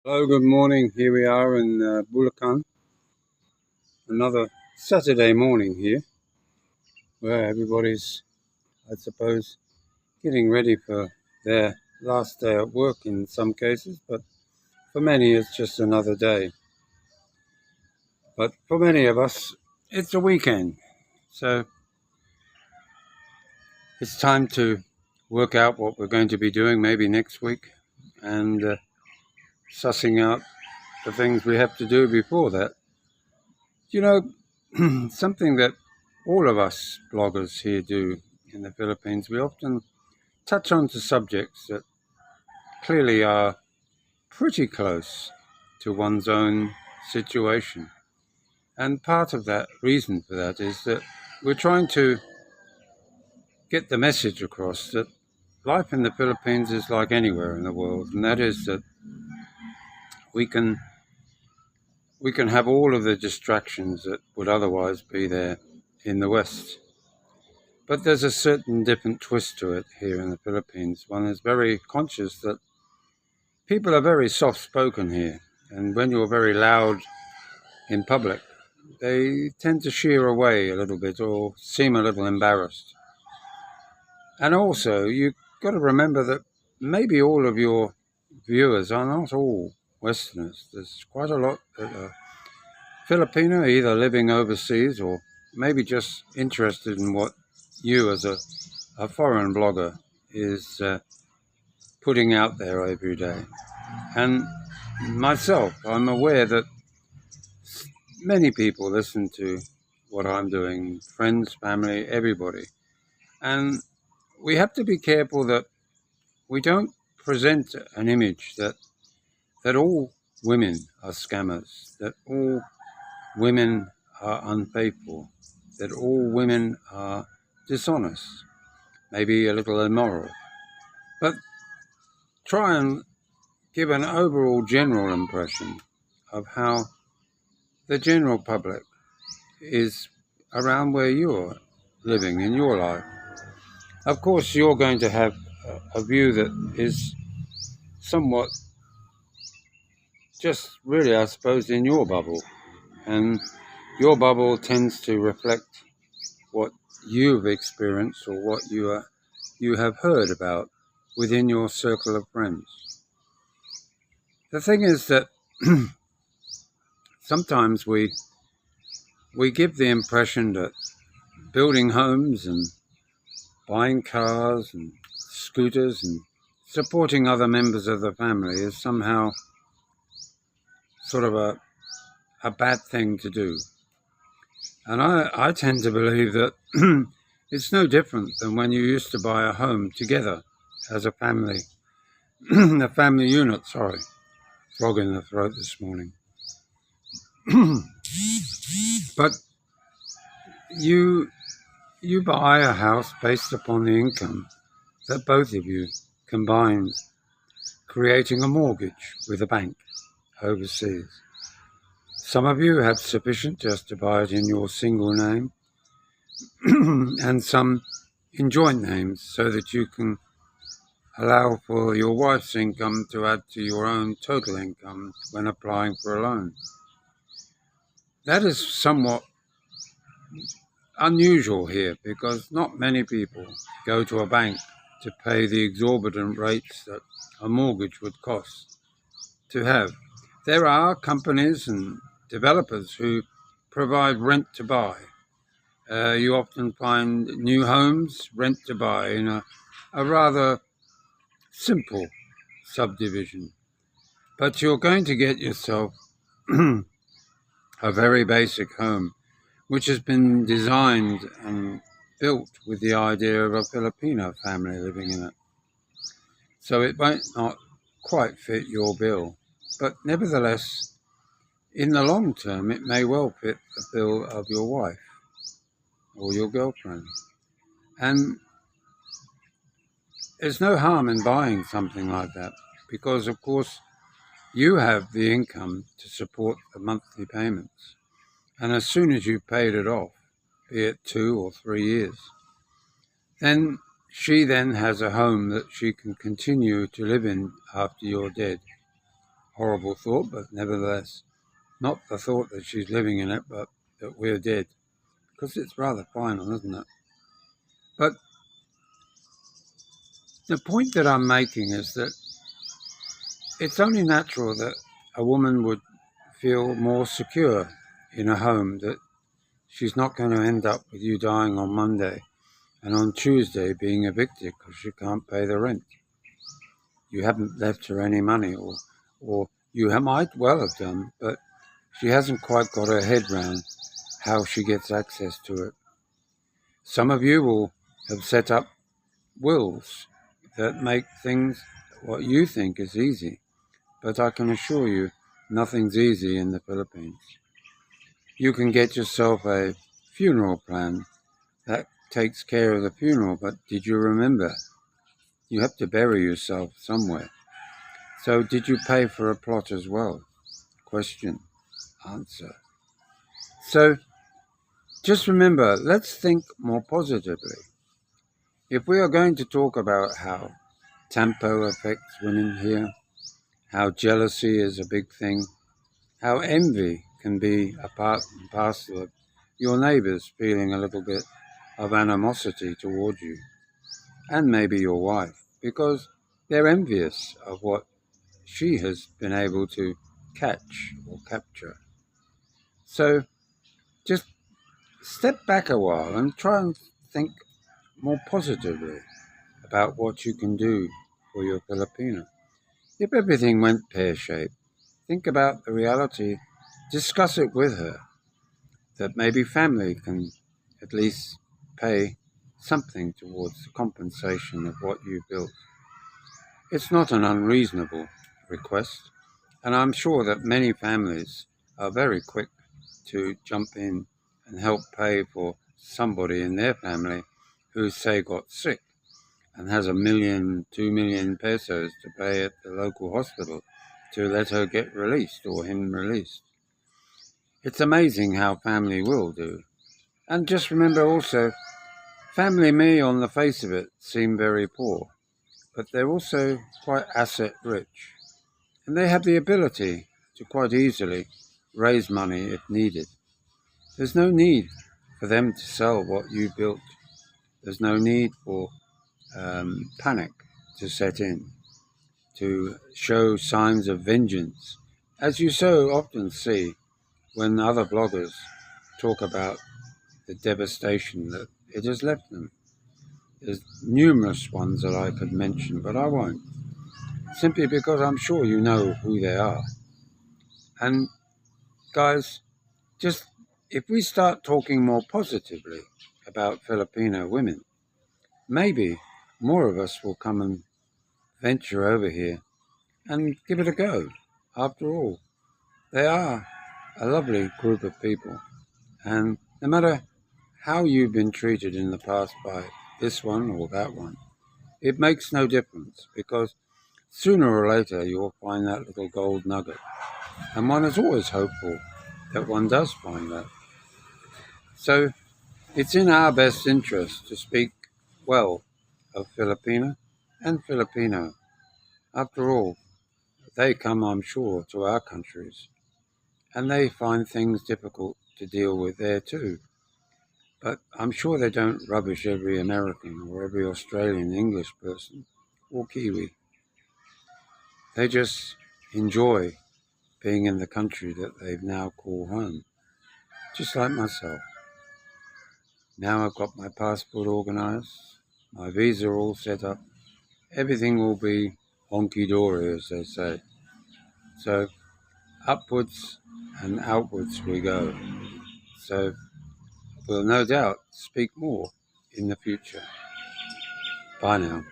Hello, good morning. Here we are in Bulacan. Another Saturday morning here, where everybody's, I suppose, getting ready for their last day at work in some cases, but for many it's just another day. But for many of us, it's a weekend. So it's time to work out what we're going to be doing maybe next week and sussing out the things we have to do before that. You know, something that all of us bloggers here do in the Philippines, we often touch on to subjects that clearly are pretty close to one's own situation. And part of that reason for that is that we're trying to get the message across that life in the Philippines is like anywhere in the world, and that is that we can we can have all of the distractions that would otherwise be there in the West. But there's a certain different twist to it here in the Philippines. One is very conscious that people are very soft spoken here, and when you're very loud in public, they tend to sheer away a little bit or seem a little embarrassed. And also, you've got to remember that maybe all of your viewers are not all Westerners. There's quite a lot that are Filipino, either living overseas or maybe just interested in what you, as a foreign blogger, is putting out there every day. And myself, I'm aware that many people listen to what I'm doing, friends, family, everybody. And we have to be careful that we don't present an image that all women are scammers, that all women are unfaithful, that all women are dishonest, maybe a little immoral. But try and give an overall general impression of how the general public is around where you're living in your life. Of course, you're going to have a view that is somewhat just really, I suppose, in your bubble. And your bubble tends to reflect what you've experienced or what you have heard about within your circle of friends. The thing is that sometimes we give the impression that building homes and buying cars and scooters and supporting other members of the family is somehow sort of a bad thing to do. And I tend to believe that it's no different than when you used to buy a home together as a family, a family unit, sorry, frog in the throat this morning. But you buy a house based upon the income that both of you combined, creating a mortgage with a bank overseas. Some of you have sufficient just to buy it in your single name, and some in joint names so that you can allow for your wife's income to add to your own total income when applying for a loan. That is somewhat unusual here because not many people go to a bank to pay the exorbitant rates that a mortgage would cost to have. There are companies and developers who provide rent to buy. You often find new homes rent to buy in a rather simple subdivision. But you're going to get yourself a very basic home, which has been designed and built with the idea of a Filipino family living in it. So it might not quite fit your bill, but nevertheless, in the long term, it may well fit the bill of your wife or your girlfriend. And there's no harm in buying something like that because, of course, you have the income to support the monthly payments. And as soon as you've paid it off, be it 2 or 3 years, then she then has a home that she can continue to live in after you're dead. horrible thought, but nevertheless, not the thought that she's living in it, but that we're dead. Because it's rather final, isn't it? But the point that I'm making is that it's only natural that a woman would feel more secure in a home, that she's not going to end up with you dying on Monday and on Tuesday being evicted because she can't pay the rent. You haven't left her any money, or you might well have done, but she hasn't quite got her head round how she gets access to it. Some of you will have set up wills that make things what you think is easy, but I can assure you nothing's easy in the Philippines. You can get yourself a funeral plan that takes care of the funeral, but did you remember you have to bury yourself somewhere? So did you pay for a plot as well? Question, answer. So just remember, let's think more positively. If we are going to talk about how tempo affects women here, how jealousy is a big thing, how envy can be a part and parcel of your neighbours feeling a little bit of animosity towards you, and maybe your wife, because they're envious of what she has been able to catch or capture. So just step back a while and try and think more positively about what you can do for your Filipina. If everything went pear-shaped, think about the reality, discuss it with her, that maybe family can at least pay something towards the compensation of what you built. It's not an unreasonable request, and I'm sure that many families are very quick to jump in and help pay for somebody in their family who, say, got sick and has 1 million, 2 million pesos to pay at the local hospital to let her get released or him released. It's amazing how family will do. And just remember also, family may on the face of it seem very poor, but they're also quite asset rich. And they have the ability to quite easily raise money if needed. There's no need for them to sell what you built. There's no need for panic to set in, to show signs of vengeance, as you so often see when other bloggers talk about the devastation that it has left them. There's numerous ones that I could mention, but I won't, simply because I'm sure you know who they are. And guys, just if we start talking more positively about Filipino women, maybe more of us will come and venture over here and give it a go. After all, they are a lovely group of people, and no matter how you've been treated in the past by this one or that one, it makes no difference, because sooner or later you'll find that little gold nugget, and one is always hopeful that one does find that. So it's in our best interest to speak well of Filipina and Filipino. After all, they come, I'm sure, to our countries, and they find things difficult to deal with there too. But I'm sure they don't rubbish every American or every Australian English person or Kiwi. They just enjoy being in the country that they've now called home, just like myself. Now I've got my passport organised, my visa all set up, everything will be honky-dory, as they say. So upwards and outwards we go. So we'll no doubt speak more in the future. Bye now.